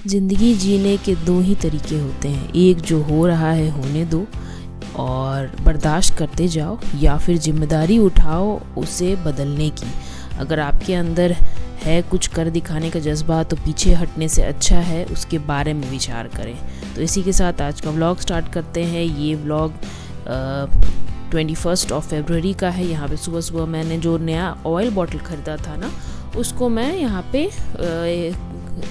ज़िंदगी जीने के दो ही तरीके होते हैं, एक जो हो रहा है होने दो और बर्दाश्त करते जाओ, या फिर जिम्मेदारी उठाओ उसे बदलने की। अगर आपके अंदर है कुछ कर दिखाने का जज्बा तो पीछे हटने से अच्छा है उसके बारे में विचार करें। तो इसी के साथ आज का व्लॉग स्टार्ट करते हैं। ये व्लॉग 21 फरवरी का है। यहाँ पे सुबह सुबह मैंने जो नया ऑयल बॉटल ख़रीदा था ना, उसको मैं यहाँ पे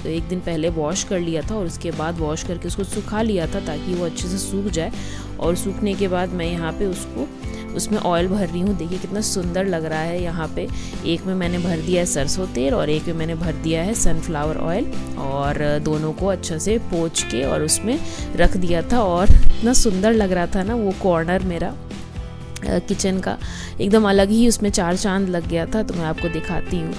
एक दिन पहले वॉश कर लिया था और उसके बाद वॉश करके उसको सुखा लिया था ताकि वो अच्छे से सूख जाए। और सूखने के बाद मैं यहाँ पे उसमें ऑयल भर रही हूँ। देखिए कितना सुंदर लग रहा है। यहाँ पे एक में मैंने भर दिया है सरसों तेल और एक में मैंने भर दिया है सनफ्लावर ऑयल, और दोनों को अच्छा से पोंछ के और उसमें रख दिया था। और इतना सुंदर लग रहा था ना वो कॉर्नर मेरा किचन का, एकदम अलग ही उसमें चार चांद लग गया था। तो मैं आपको दिखाती हूँ।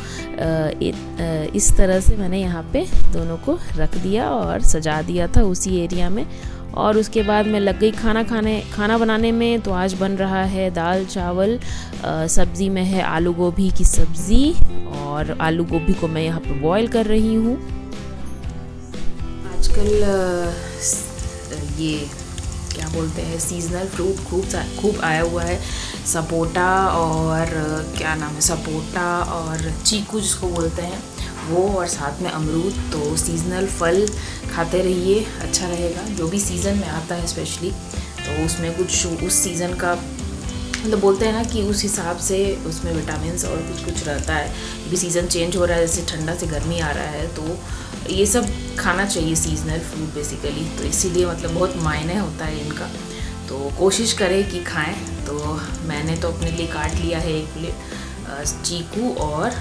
इस तरह से मैंने यहाँ पे दोनों को रख दिया और सजा दिया था उसी एरिया में। और उसके बाद मैं लग गई खाना बनाने में। तो आज बन रहा है दाल चावल, सब्ज़ी में है आलू गोभी की सब्ज़ी, और आलू गोभी को मैं यहाँ पे बॉईल कर रही हूँ। आजकल ये क्या बोलते हैं, सीजनल फ्रूट खूब आया हुआ है। सपोटा और क्या नाम है, सपोटा और चीकू जिसको बोलते हैं वो, और साथ में अमरूद। तो सीजनल फल खाते रहिए, अच्छा रहेगा। जो भी सीज़न में आता है स्पेशली, तो उसमें कुछ उस सीज़न का मतलब बोलते हैं ना कि उस हिसाब से उसमें विटामिन्स और कुछ रहता है। भी सीज़न चेंज हो रहा है, जैसे ठंडा से गर्मी आ रहा है, तो ये सब खाना चाहिए सीजनल फ्रूट बेसिकली। तो इसीलिए मतलब बहुत मायने होता है इनका, तो कोशिश करें कि खाएं। तो मैंने तो अपने लिए काट लिया है एक प्लेट चीकू और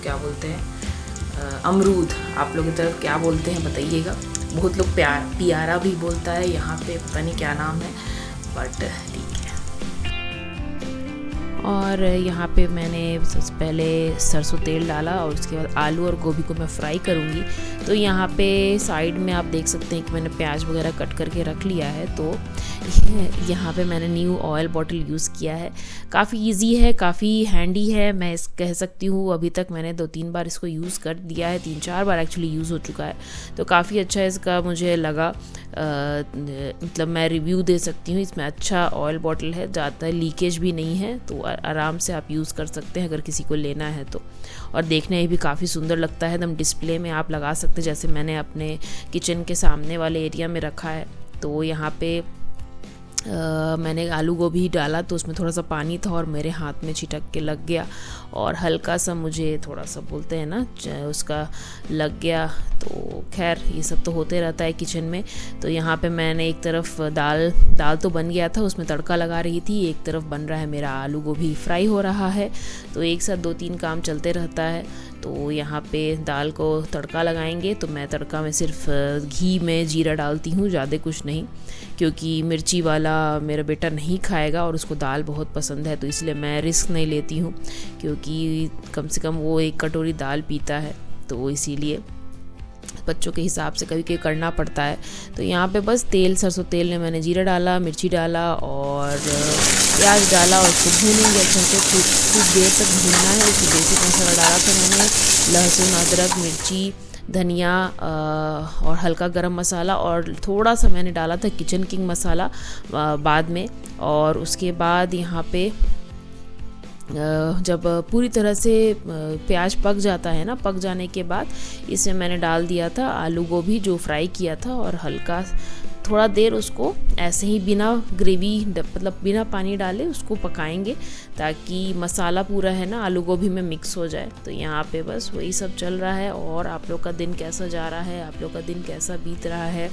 क्या बोलते हैं अमरूद। आप लोगों की तरफ क्या बोलते हैं बताइएगा। बहुत लोग पियारा भी बोलता है, यहाँ पे पता नहीं क्या नाम है, बट ठीक है। और यहाँ पे मैंने सबसे पहले सरसों तेल डाला और उसके बाद आलू और गोभी को मैं फ्राई करूँगी। तो यहाँ पे साइड में आप देख सकते हैं कि मैंने प्याज वगैरह कट करके रख लिया है। तो यहाँ पे मैंने न्यू ऑयल बॉटल यूज़ किया है। काफ़ी इजी है, काफ़ी हैंडी है, मैं कह सकती हूँ। अभी तक मैंने 2-3 बार इसको यूज़ कर दिया है, 3-4 बार एक्चुअली यूज़ हो चुका है। तो काफ़ी अच्छा इसका मुझे लगा। मतलब मैं रिव्यू दे सकती हूँ। इसमें अच्छा ऑयल बॉटल है, ज़्यादा लीकेज भी नहीं है, तो आराम से आप यूज़ कर सकते हैं अगर किसी को लेना है तो। और देखने में भी काफ़ी सुंदर लगता है, एकदम डिस्प्ले में आप लगा सकते हैं। जैसे मैंने अपने किचन के सामने वाले एरिया में रखा है। तो यहाँ पे मैंने आलू गोभी डाला तो उसमें थोड़ा सा पानी था और मेरे हाथ में छिटक के लग गया, और हल्का सा मुझे थोड़ा सा बोलते हैं ना उसका लग गया। तो खैर ये सब तो होते रहता है किचन में। तो यहाँ पे मैंने एक तरफ दाल तो बन गया था, उसमें तड़का लगा रही थी, एक तरफ बन रहा है मेरा आलू गोभी फ्राई हो रहा है। तो एक साथ 2-3 काम चलते रहता है। तो यहाँ पे दाल को तड़का लगाएंगे। तो मैं तड़का में सिर्फ घी में जीरा डालती हूँ, ज़्यादा कुछ नहीं, क्योंकि मिर्ची वाला मेरा बेटा नहीं खाएगा और उसको दाल बहुत पसंद है। तो इसलिए मैं रिस्क नहीं लेती हूँ, क्योंकि कम से कम वो 1 कटोरी दाल पीता है। तो इसीलिए बच्चों के हिसाब से कभी कभी करना पड़ता है। तो यहाँ पे बस सरसों तेल में मैंने जीरा डाला, मिर्ची डाला और प्याज डाला, और उसको भूनेंगे अच्छे से। कुछ देर तक भूनना है। उसमें बेसिक मसाला डाला था मैंने, लहसुन, अदरक, मिर्ची, धनिया और हल्का गरम मसाला, और थोड़ा सा मैंने डाला था किचन किंग मसाला बाद में। और उसके बाद यहाँ पे जब पूरी तरह से प्याज पक जाता है ना, पक जाने के बाद इसमें मैंने डाल दिया था आलू गोभी जो फ्राई किया था, और हल्का थोड़ा देर उसको ऐसे ही बिना ग्रेवी मतलब बिना पानी डाले उसको पकाएंगे, ताकि मसाला पूरा है ना आलू गोभी में मिक्स हो जाए। तो यहाँ पे बस वही सब चल रहा है। और आप लोग का दिन कैसा जा रहा है, आप लोग का दिन कैसा बीत रहा है,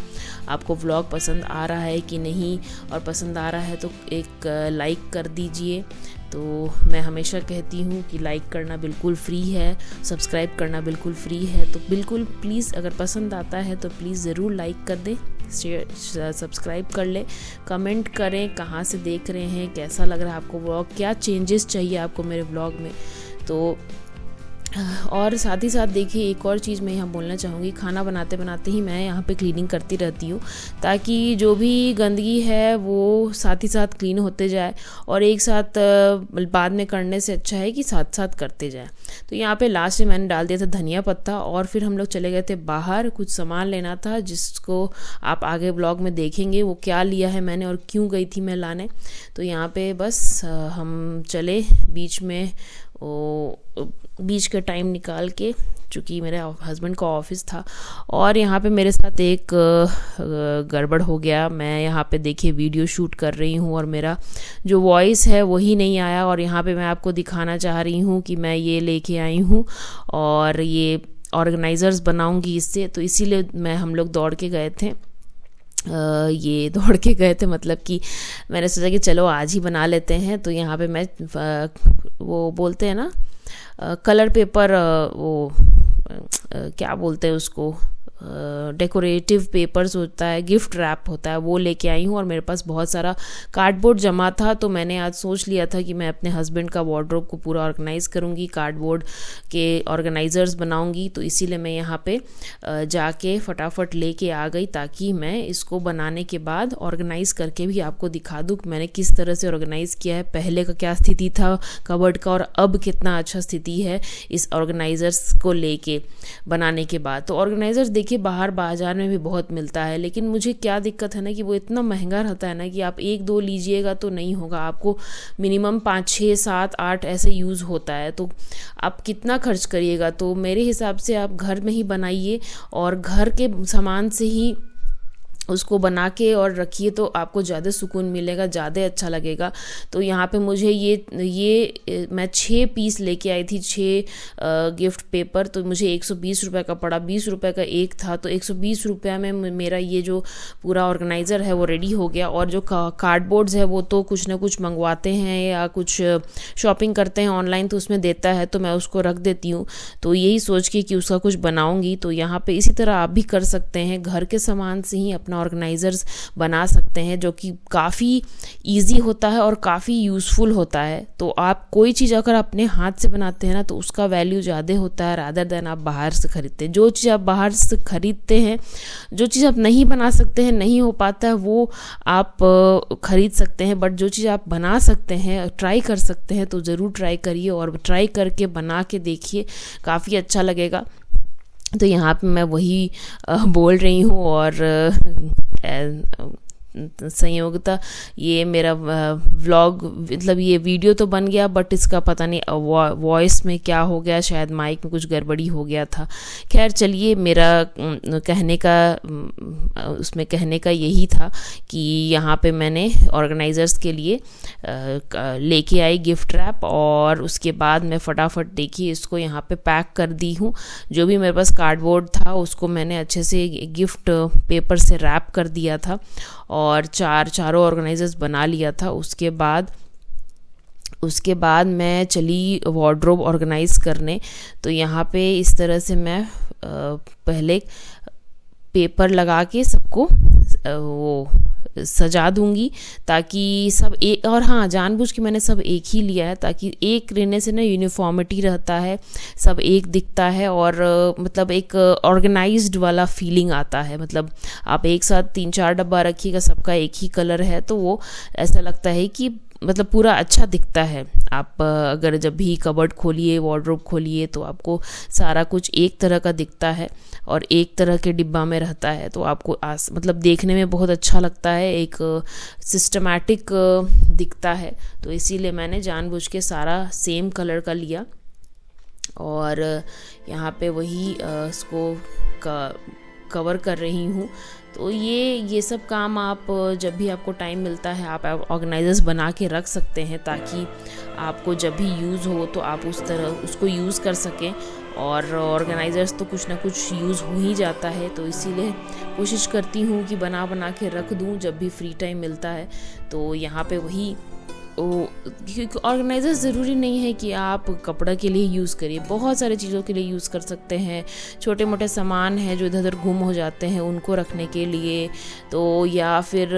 आपको व्लॉग पसंद आ रहा है कि नहीं, और पसंद आ रहा है तो एक लाइक कर दीजिए। तो मैं हमेशा कहती हूँ कि लाइक करना बिल्कुल फ्री है, सब्सक्राइब करना बिल्कुल फ्री है। तो बिल्कुल प्लीज़ अगर पसंद आता है तो प्लीज़ ज़रूर लाइक कर दें, शेयर सब्सक्राइब कर ले, कमेंट करें कहाँ से देख रहे हैं, कैसा लग रहा है आपको व्लॉग, क्या चेंजेस चाहिए आपको मेरे व्लॉग में। तो और साथ ही साथ देखिए एक और चीज़ मैं यहाँ बोलना चाहूँगी, खाना बनाते बनाते ही मैं यहाँ पे क्लीनिंग करती रहती हूँ, ताकि जो भी गंदगी है वो साथ ही साथ क्लीन होते जाए, और एक साथ बाद में करने से अच्छा है कि साथ साथ करते जाए। तो यहाँ पे लास्ट में मैंने डाल दिया था धनिया पत्ता, और फिर हम लोग चले गए थे बाहर, कुछ सामान लेना था जिसको आप आगे ब्लॉग में देखेंगे वो क्या लिया है मैंने और क्यों गई थी मैं लाने। तो यहाँ पे बस हम चले बीच में, बीच का टाइम निकाल के, चूँकि मेरे हस्बैंड का ऑफिस था, और यहाँ पे मेरे साथ एक गड़बड़ हो गया। मैं यहाँ पे देखिए वीडियो शूट कर रही हूँ और मेरा जो वॉइस है वही नहीं आया, और यहाँ पे मैं आपको दिखाना चाह रही हूँ कि मैं ये लेके आई हूँ और ये ऑर्गेनाइज़र्स बनाऊँगी इससे, तो इसीलिए हम लोग दौड़ के गए थे। ये दौड़ के गए थे मतलब कि मैंने सोचा कि चलो आज ही बना लेते हैं। तो यहाँ पे मैं वो बोलते हैं ना कलर पेपर, वो क्या बोलते हैं उसको, डेकोरेटिव पेपर्स होता है, गिफ्ट रैप होता है, वो लेके आई हूँ। और मेरे पास बहुत सारा कार्डबोर्ड जमा था, तो मैंने आज सोच लिया था कि मैं अपने हस्बैंड का वार्डरोब को पूरा ऑर्गेनाइज़ करूँगी, कार्डबोर्ड के ऑर्गेनाइज़र्स बनाऊँगी। तो इसीलिए मैं यहाँ पे जाके फटाफट लेके आ गई, ताकि मैं इसको बनाने के बाद ऑर्गेनाइज़ करके भी आपको दिखा दूँ कि मैंने किस तरह से ऑर्गेनाइज़ किया है, पहले का क्या स्थिति था कबर्ड का और अब कितना अच्छा स्थिति है इस ऑर्गेनाइज़र्स को लेके बनाने के बाद। तो ऑर्गेनाइज़र्स देखिए बाहर बाजार में भी बहुत मिलता है, लेकिन मुझे क्या दिक्कत है ना कि वो इतना महंगा रहता है ना कि आप 1-2 लीजिएगा तो नहीं होगा, आपको मिनिमम 5, 6, 7, 8 ऐसे यूज़ होता है, तो आप कितना खर्च करिएगा। तो मेरे हिसाब से आप घर में ही बनाइए और घर के सामान से ही उसको बना के और रखिए, तो आपको ज़्यादा सुकून मिलेगा, ज़्यादा अच्छा लगेगा। तो यहाँ पे मुझे ये मैं 6 पीस लेके आई थी, 6 गिफ्ट पेपर, तो मुझे 120 रुपये का पड़ा, 20 रुपये का एक था, तो 120 रुपये में मेरा ये जो पूरा ऑर्गेनाइज़र है वो रेडी हो गया। और जो कार्डबोर्ड्स है वो तो कुछ ना कुछ मंगवाते हैं या कुछ शॉपिंग करते हैं ऑनलाइन, तो उसमें देता है, तो मैं उसको रख देती हूँ। तो यही सोच के कि उसका कुछ बनाऊँगी। तो यहाँ पर इसी तरह आप भी कर सकते हैं, घर के सामान से ही अपना ऑर्गेनाइजर्स बना सकते हैं, जो कि काफ़ी इजी होता है और काफ़ी यूज़फुल होता है। तो आप कोई चीज़ अगर अपने हाथ से बनाते हैं ना, तो उसका वैल्यू ज़्यादा होता है रादर देन आप बाहर से खरीदते हैं। जो चीज़ आप बाहर से खरीदते हैं, जो चीज़ आप नहीं बना सकते हैं, नहीं हो पाता है, वो आप खरीद सकते हैं, बट जो चीज़ आप बना सकते हैं, ट्राई कर सकते हैं, तो ज़रूर ट्राई करिए और ट्राई करके बना के देखिए, काफ़ी अच्छा लगेगा। तो यहाँ पे मैं वही बोल रही हूँ, और संयोगता ये मेरा व्लॉग मतलब ये वीडियो तो बन गया, बट इसका पता नहीं वॉइस में क्या हो गया, शायद माइक में कुछ गड़बड़ी हो गया था। खैर चलिए, मेरा कहने का यही था कि यहाँ पे मैंने ऑर्गेनाइज़र्स के लिए लेके आई गिफ्ट रैप, और उसके बाद मैं फटाफट देखिए इसको यहाँ पे पैक कर दी हूँ। जो भी मेरे पास कार्डबोर्ड था उसको मैंने अच्छे से गिफ्ट पेपर से रैप कर दिया था और चारों ऑर्गेनाइजर्स बना लिया था। उसके बाद मैं चली वार्डरोब ऑर्गेनाइज़ करने। तो यहाँ पे इस तरह से मैं पहले पेपर लगा के सबको वो सजा दूंगी, ताकि सब एक, और हाँ जानबूझ के मैंने सब एक ही लिया है, ताकि एक रहने से ना यूनिफॉर्मिटी रहता है, सब एक दिखता है, और मतलब एक ऑर्गेनाइज्ड वाला फीलिंग आता है। मतलब आप एक साथ 3-4 डब्बा रखिएगा, सबका एक ही कलर है, तो वो ऐसा लगता है कि मतलब पूरा अच्छा दिखता है। आप अगर जब भी कबर्ड खोलिए, वार्डरोब खोलिए, तो आपको सारा कुछ एक तरह का दिखता है और एक तरह के डिब्बा में रहता है, तो आपको मतलब देखने में बहुत अच्छा लगता है, एक सिस्टमैटिक दिखता है। तो इसीलिए मैंने जानबूझ के सारा सेम कलर का लिया, और यहाँ पे वही इसको कवर कर रही हूँ। तो ये सब काम आप जब भी आपको टाइम मिलता है आप ऑर्गेनाइजर्स बना के रख सकते हैं, ताकि आपको जब भी यूज़ हो तो आप उस तरह उसको यूज़ कर सकें। और ऑर्गेनाइजर्स तो कुछ ना कुछ यूज़ हो ही जाता है, तो इसीलिए कोशिश करती हूँ कि बना के रख दूँ जब भी फ्री टाइम मिलता है। तो यहाँ पे वही ऑर्गेनाइज़र ज़रूरी नहीं है कि आप कपड़ा के लिए यूज़ करिए, बहुत सारे चीज़ों के लिए यूज़ कर सकते हैं। छोटे मोटे सामान हैं जो इधर उधर गुम हो जाते हैं उनको रखने के लिए, तो या फिर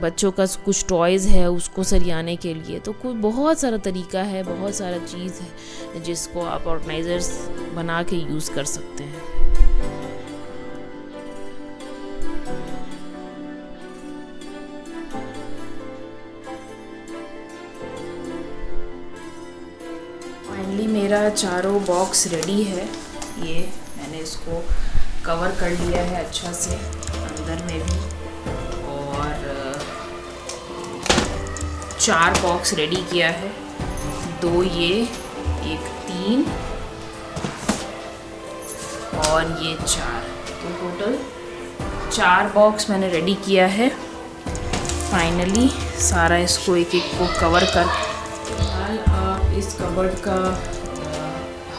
बच्चों का कुछ टॉयज़ है उसको सरियाने के लिए, तो कुछ बहुत सारा तरीका है, बहुत सारा चीज़ है जिसको आप ऑर्गेनाइज़र्स बना के यूज़ कर सकते हैं। फाइनली मेरा चारों बॉक्स रेडी है। ये मैंने इसको कवर कर लिया है अच्छा से अंदर में भी, और 4 बॉक्स रेडी किया है, 2 ये, 1 3 और ये 4, तो टोटल 4 बॉक्स मैंने रेडी किया है। फाइनली सारा इसको एक एक को कवर कर, फिलहाल आप इस कबर्ड का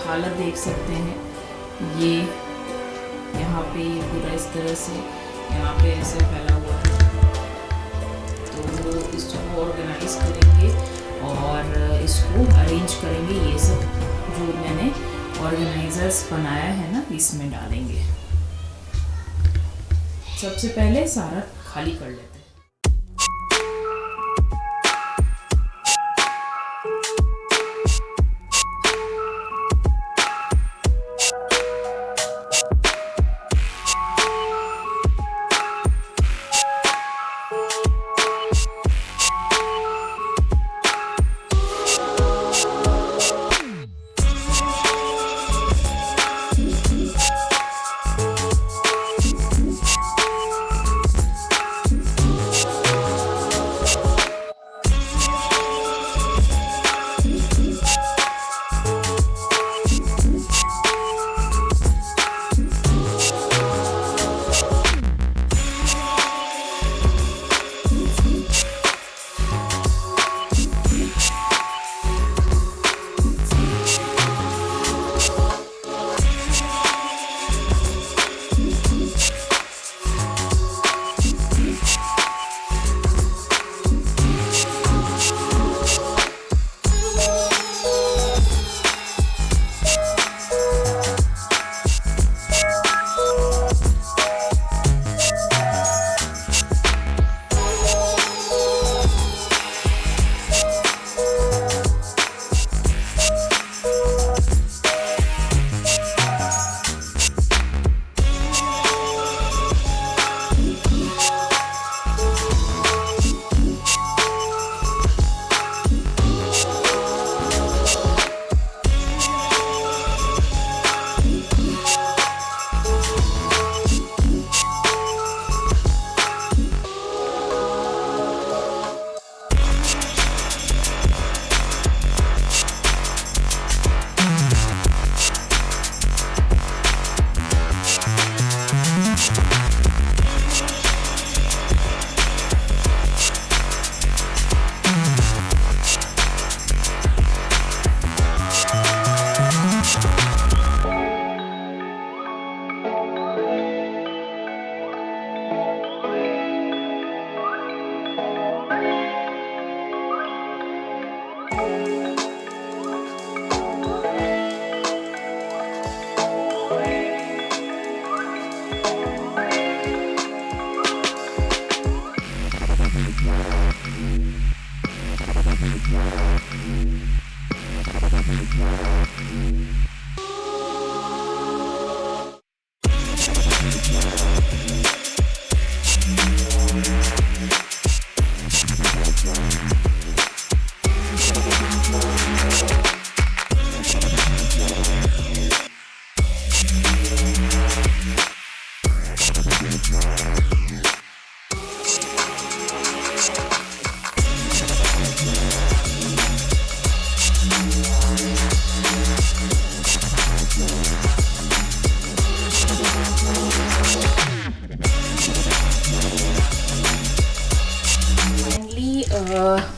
हालत देख सकते हैं। ये यहाँ पे पूरा इस तरह से यहाँ पे ऐसे फैला हुआ है, तो इसको ऑर्गेनाइज करेंगे और इसको अरेंज करेंगे। ये सब जो मैंने ऑर्गेनाइजर्स बनाया है ना, इसमें डालेंगे। सबसे पहले सारा खाली कर लेते हैं।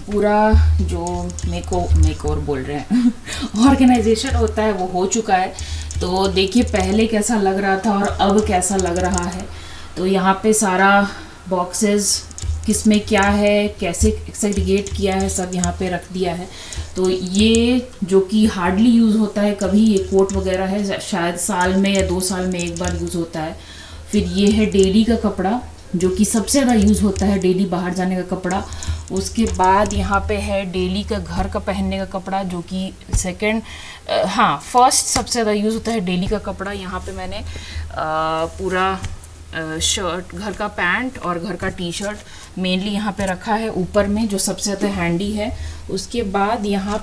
पूरा जो मेकओवर बोल रहे हैं ऑर्गेनाइजेशन होता है वो हो चुका है। तो देखिए पहले कैसा लग रहा था और अब कैसा लग रहा है। तो यहाँ पे सारा बॉक्सेस किस में क्या है, कैसे सेग्रीगेट किया है, सब यहाँ पे रख दिया है। तो ये जो कि हार्डली यूज़ होता है कभी, ये कोट वगैरह है, शायद साल में या 2 साल में एक बार यूज़ होता है। फिर ये है डेली का कपड़ा जो कि सबसे ज़्यादा यूज़ होता है, डेली बाहर जाने का कपड़ा। उसके बाद यहाँ पे है डेली का घर का पहनने का कपड़ा जो कि फर्स्ट सबसे ज़्यादा यूज़ होता है डेली का कपड़ा। यहाँ पे मैंने पूरा शर्ट, घर का पैंट और घर का टी शर्ट मेनली यहाँ पे रखा है ऊपर में, जो सबसे ज़्यादा हैंडी है। उसके बाद यहाँ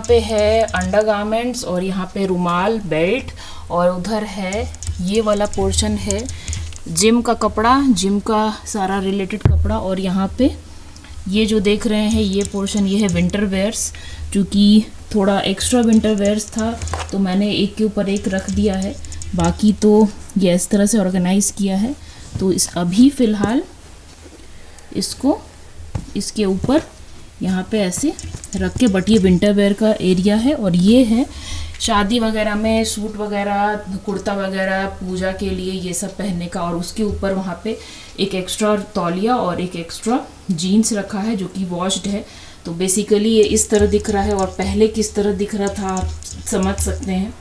पे है अंडरगारमेंट्स और यहाँ पे रुमाल, बेल्ट, और उधर है ये वाला पोर्शन है जिम का कपड़ा, जिम का सारा रिलेटेड कपड़ा। और यहाँ पे ये जो देख रहे हैं ये पोर्शन, ये है विंटर वेयर्स, क्योंकि थोड़ा एक्स्ट्रा विंटर वेयर्स था तो मैंने एक के ऊपर एक रख दिया है। बाकी तो ये इस तरह से ऑर्गेनाइज़ किया है। तो अभी फ़िलहाल इसको इसके ऊपर यहाँ पे ऐसे रख के, बट ये विंटर वेयर का एरिया है। और ये है शादी वगैरह में सूट वगैरह, कुर्ता वगैरह, पूजा के लिए ये सब पहनने का। और उसके ऊपर वहाँ पे एक एक्स्ट्रा तौलिया और एक एक्स्ट्रा जीन्स रखा है जो कि वॉश्ड है। तो बेसिकली ये इस तरह दिख रहा है, और पहले किस तरह दिख रहा था आप समझ सकते हैं।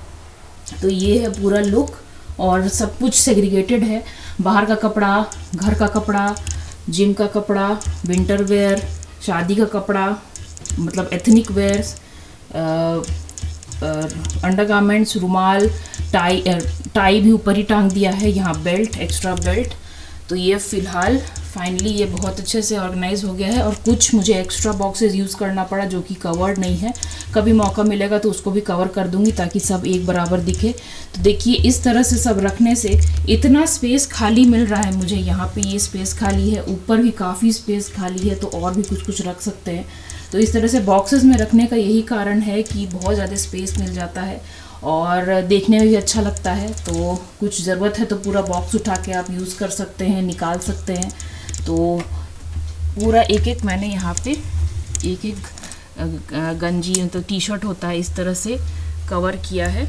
तो ये है पूरा लुक, और सब कुछ सेग्रीगेटेड है। बाहर का कपड़ा, घर का कपड़ा, जिम का कपड़ा, विंटर वेयर, शादी का कपड़ा मतलब एथनिक वेयर्स, अंडरगारमेंट्स, रुमाल, टाई भी ऊपर ही टांग दिया है, यहाँ बेल्ट, एक्स्ट्रा बेल्ट। तो ये फ़िलहाल फाइनली ये बहुत अच्छे से ऑर्गेनाइज हो गया है। और कुछ मुझे एक्स्ट्रा बॉक्सेस यूज़ करना पड़ा जो कि कवर्ड नहीं है, कभी मौका मिलेगा तो उसको भी कवर कर दूंगी ताकि सब एक बराबर दिखे। तो देखिए इस तरह से सब रखने से इतना स्पेस खाली मिल रहा है मुझे। यहाँ पे ये स्पेस खाली है, ऊपर भी काफ़ी स्पेस खाली है, तो और भी कुछ रख सकते हैं। तो इस तरह से बॉक्सेस में रखने का यही कारण है कि बहुत ज़्यादा स्पेस मिल जाता है और देखने में भी अच्छा लगता है। तो कुछ ज़रूरत है तो पूरा बॉक्स उठा के आप यूज़ कर सकते हैं, निकाल सकते हैं। तो पूरा एक मैंने यहाँ पे एक गंजी मतलब टी शर्ट होता है इस तरह से कवर किया है।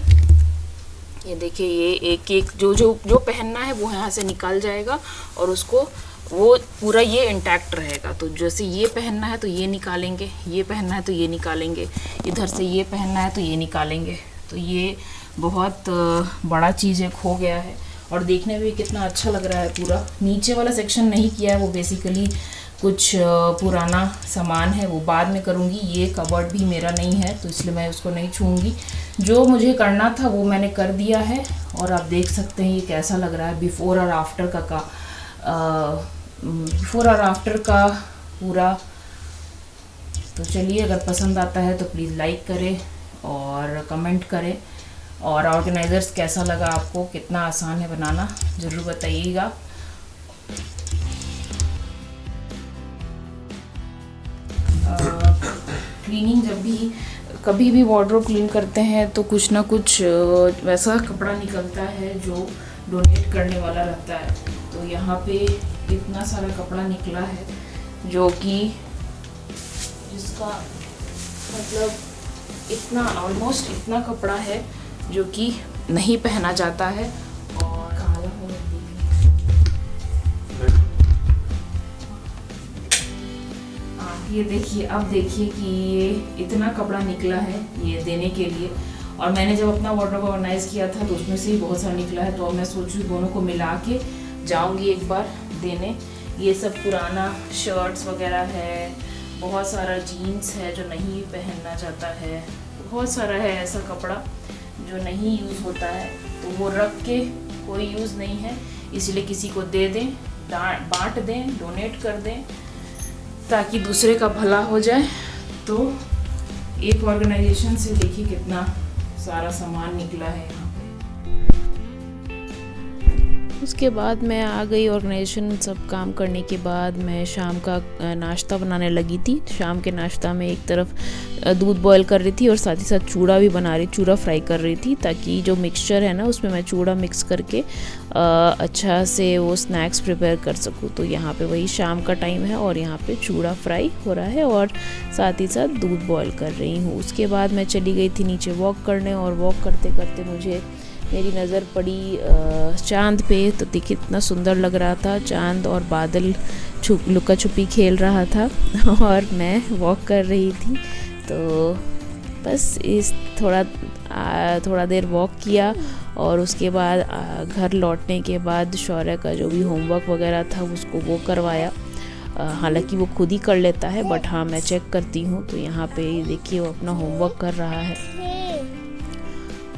ये देखिए ये एक जो पहनना है वो यहाँ से निकल जाएगा और उसको वो पूरा ये इंटैक्ट रहेगा। तो जैसे ये पहनना है तो ये निकालेंगे, ये पहनना है तो ये निकालेंगे, इधर से ये पहनना है तो ये निकालेंगे। तो ये बहुत बड़ा चीज़ एक हो गया है और देखने में भी कितना अच्छा लग रहा है। पूरा नीचे वाला सेक्शन नहीं किया है, वो बेसिकली कुछ पुराना सामान है, वो बाद में करूँगी। ये कबर्ड भी मेरा नहीं है तो इसलिए मैं उसको नहीं छूँगी। जो मुझे करना था वो मैंने कर दिया है और आप देख सकते हैं ये कैसा लग रहा है बिफ़ोर और आफ्टर का पूरा। तो चलिए अगर पसंद आता है तो प्लीज़ लाइक करें और कमेंट करें, और ऑर्गेनाइज़र्स कैसा लगा आपको, कितना आसान है बनाना, ज़रूर बताइएगा। क्लीनिंग जब भी कभी भी वार्डरोब क्लीन करते हैं तो कुछ ना कुछ वैसा कपड़ा निकलता है जो डोनेट करने वाला रहता है। तो यहाँ पे इतना सारा कपड़ा निकला है जो कि जिसका मतलब इतना ऑलमोस्ट इतना कपड़ा है जो कि नहीं पहना जाता है। और काला हो ये देखिए, अब देखिए कि ये इतना कपड़ा निकला है ये देने के लिए। और मैंने जब अपना वार्डरोब ऑर्गेनाइज़ किया था तो उसमें से ही बहुत सारा निकला है। तो अब मैं सोच रही हूँ दोनों को मिला के जाऊँगी एक बार देने। ये सब पुराना शर्ट्स वगैरह है, बहुत सारा जीन्स है जो नहीं पहनना चाहता है, बहुत सारा है ऐसा कपड़ा जो नहीं यूज़ होता है। तो वो रख के कोई यूज़ नहीं है, इसलिए किसी को दे दें, बांट दें, डोनेट कर दें ताकि दूसरे का भला हो जाए। तो एक ऑर्गेनाइजेशन से देखिए कितना सारा सामान निकला है यहाँ पे। उसके बाद मैं आ गई ऑर्गेनाइजेशन सब काम करने के बाद मैं शाम का नाश्ता बनाने लगी थी। शाम के नाश्ता में एक तरफ दूध बॉईल कर रही थी और साथ ही साथ चूड़ा फ्राई कर रही थी, ताकि जो मिक्सचर है ना उसमें मैं चूड़ा मिक्स करके अच्छा से वो स्नैक्स प्रिपेयर कर सकूँ। तो यहाँ पे वही शाम का टाइम है और यहाँ पे चूड़ा फ्राई हो रहा है और साथ ही साथ दूध बॉईल कर रही हूँ। उसके बाद मैं चली गई थी नीचे वॉक करने, और वॉक करते करते मुझे मेरी नज़र पड़ी चांद पे, तो देखिए इतना सुंदर लग रहा था। चांद और बादल लुका छुपी खेल रहा था और मैं वॉक कर रही थी। तो बस इस थोड़ा देर वॉक किया और उसके बाद घर लौटने के बाद शौर्य का जो भी होमवर्क वगैरह था उसको वो करवाया। हालांकि वो खुद ही कर लेता है, बट हाँ मैं चेक करती हूँ। तो यहाँ पे देखिए वो अपना होमवर्क कर रहा है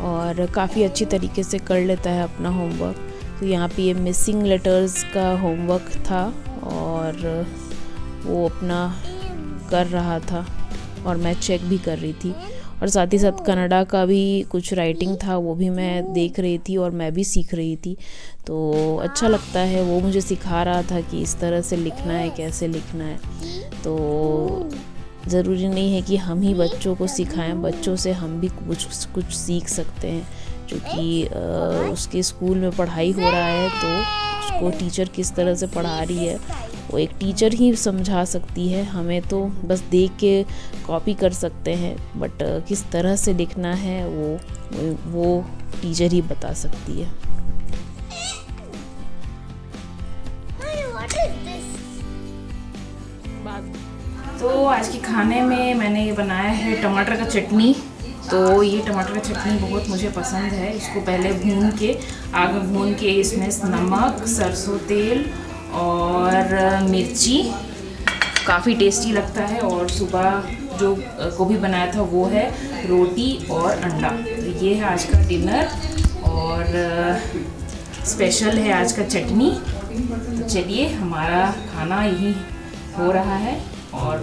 और काफ़ी अच्छी तरीके से कर लेता है अपना होमवर्क। तो यहाँ पे ये मिसिंग लेटर्स का होमवर्क था और वो अपना कर रहा था और मैं चेक भी कर रही थी। और साथ ही साथ कन्नड़ा का भी कुछ राइटिंग था, वो भी मैं देख रही थी और मैं भी सीख रही थी। तो अच्छा लगता है, वो मुझे सिखा रहा था कि इस तरह से लिखना है, कैसे लिखना है। तो ज़रूरी नहीं है कि हम ही बच्चों को सिखाएं, बच्चों से हम भी कुछ सीख सकते हैं। क्योंकि उसके स्कूल में पढ़ाई हो रहा है तो उसको टीचर किस तरह से पढ़ा रही है वो एक टीचर ही समझा सकती है। हमें तो बस देख के कॉपी कर सकते हैं, बट किस तरह से लिखना है वो टीचर ही बता सकती है। तो आज के खाने में मैंने ये बनाया है टमाटर का चटनी। तो ये टमाटर का चटनी बहुत मुझे पसंद है। इसको पहले आग में भून के इसमें नमक, सरसों तेल और मिर्ची, काफ़ी टेस्टी लगता है। और सुबह जो गोभी बनाया था वो है रोटी और अंडा। तो ये है आज का डिनर और स्पेशल है आज का चटनी। तो चलिए हमारा खाना यही हो रहा है और